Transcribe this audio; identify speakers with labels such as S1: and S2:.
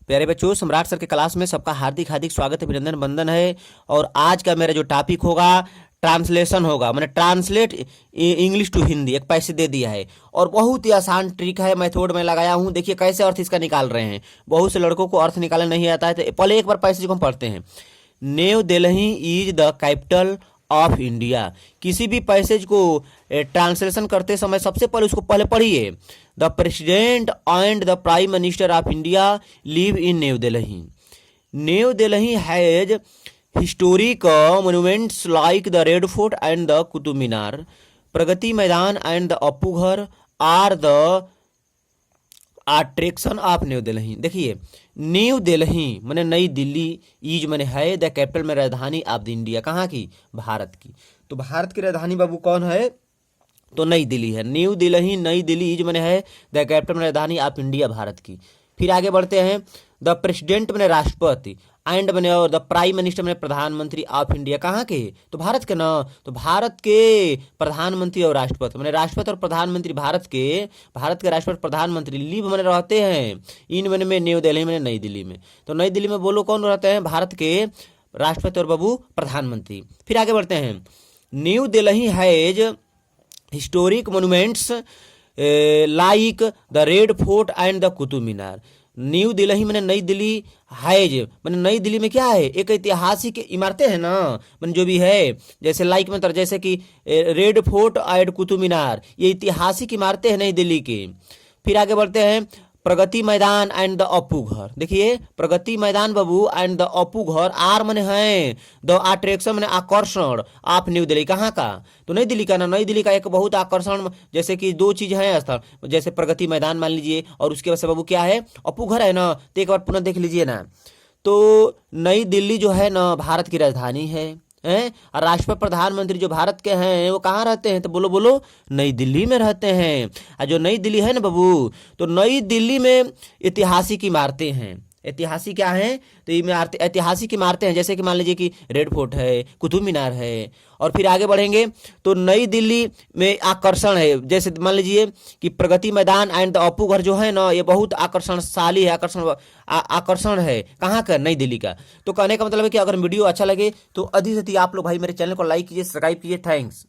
S1: प्यारे बच्चों, सम्राट सर के क्लास में सबका हार्दिक हार्दिक स्वागत है, अभिनंदन वंदन है। और आज का मेरा जो टॉपिक होगा ट्रांसलेशन होगा, मैंने ट्रांसलेट इंग्लिश टू हिंदी एक पैसे दे दिया है और बहुत ही आसान ट्रिक है, मेथड में लगाया हूँ। देखिए कैसे अर्थ इसका निकाल रहे हैं। बहुत से लड़कों को अर्थ निकालना नहीं आता है, तो पहले एक बार पैसे को हम पढ़ते हैं। New Delhi is the capital of India. किसी भी पैसेज को ट्रांसलेशन करते समय सबसे पहले उसको पहले पढ़िए। The president and the prime minister of India live in New Delhi. New Delhi has historic monuments like the red fort and the Qutub Minar. Pragati Maidan and the Appu Ghar are the attraction of New Delhi. देखिए न्यू दिल्ली मैंने नई दिल्ली, इज मैंने है द कैपिटल में राजधानी of the India, कहाँ की? भारत की। तो भारत की राजधानी बाबू कौन है? तो नई दिल्ली है। न्यू दिल्ली, नई दिल्ली इज मैंने है द कैपिटल में राजधानी ऑफ इंडिया, भारत की। फिर आगे बढ़ते हैं। द प्रेसिडेंट मैंने राष्ट्रपति, एंड मैंने और द प्राइम मिनिस्टर मैंने प्रधानमंत्री ऑफ इंडिया, कहाँ के? तो भारत के ना। तो भारत के प्रधानमंत्री और राष्ट्रपति मैंने राष्ट्रपति और प्रधानमंत्री भारत के राष्ट्रपति प्रधानमंत्री लिव मैंने रहते हैं इन मैंने में न्यू दिल्ली मैंने नई दिल्ली में। तो नई दिल्ली में बोलो कौन रहते हैं? भारत के राष्ट्रपति और बाबू प्रधानमंत्री। फिर आगे बढ़ते हैं। New Delhi has historic monuments like the red fort and the Qutub Minar. New Delhi मैंने नई दिल्ली हैज मैंने नई दिल्ली में क्या है? एक ऐतिहासिक इमारतें हैं ना, मैंने जो भी है जैसे लाइक में जैसे कि red fort and Qutub Minar, ये ऐतिहासिक इमारतें हैं नई दिल्ली की। फिर आगे बढ़ते हैं। प्रगति मैदान एंड द अप्पू घर। देखिए प्रगति मैदान बाबू and the Appu Ghar are मने हैं द अट्रैक्शन मैंने आकर्षण ऑफ न्यू दिल्ली, कहाँ का? तो नई दिल्ली का ना। नई दिल्ली का एक बहुत आकर्षण, जैसे कि दो चीज है स्थल, जैसे प्रगति मैदान मान लीजिए और उसके बाद से बाबू क्या है? अप्पू घर है ना। तो एक बार पुनः देख लीजिए ना। तो नई दिल्ली जो है ना भारत की राजधानी है हैं। और राष्ट्रपति प्रधानमंत्री जो भारत के हैं वो कहाँ रहते हैं? तो बोलो बोलो, नई दिल्ली में रहते हैं। और जो नई दिल्ली है ना बाबू, तो नई दिल्ली में ऐतिहासिक इमारतें हैं। ऐतिहासिक क्या है? तो ये ऐतिहासिक इमारतें हैं, जैसे कि मान लीजिए कि रेड फोर्ट है, कुतुब मीनार है। और फिर आगे बढ़ेंगे तो नई दिल्ली में आकर्षण है, जैसे मान लीजिए कि प्रगति मैदान एंड द अप्पू घर जो है ना, ये बहुत आकर्षणशाली है, आकर्षण है, कहाँ का? नई दिल्ली का। तो कहने का मतलब है कि अगर वीडियो अच्छा लगे तो अधिक से अधिक आप लोग भाई मेरे चैनल को लाइक कीजिए, सब्सक्राइब कीजिए। थैंक्स।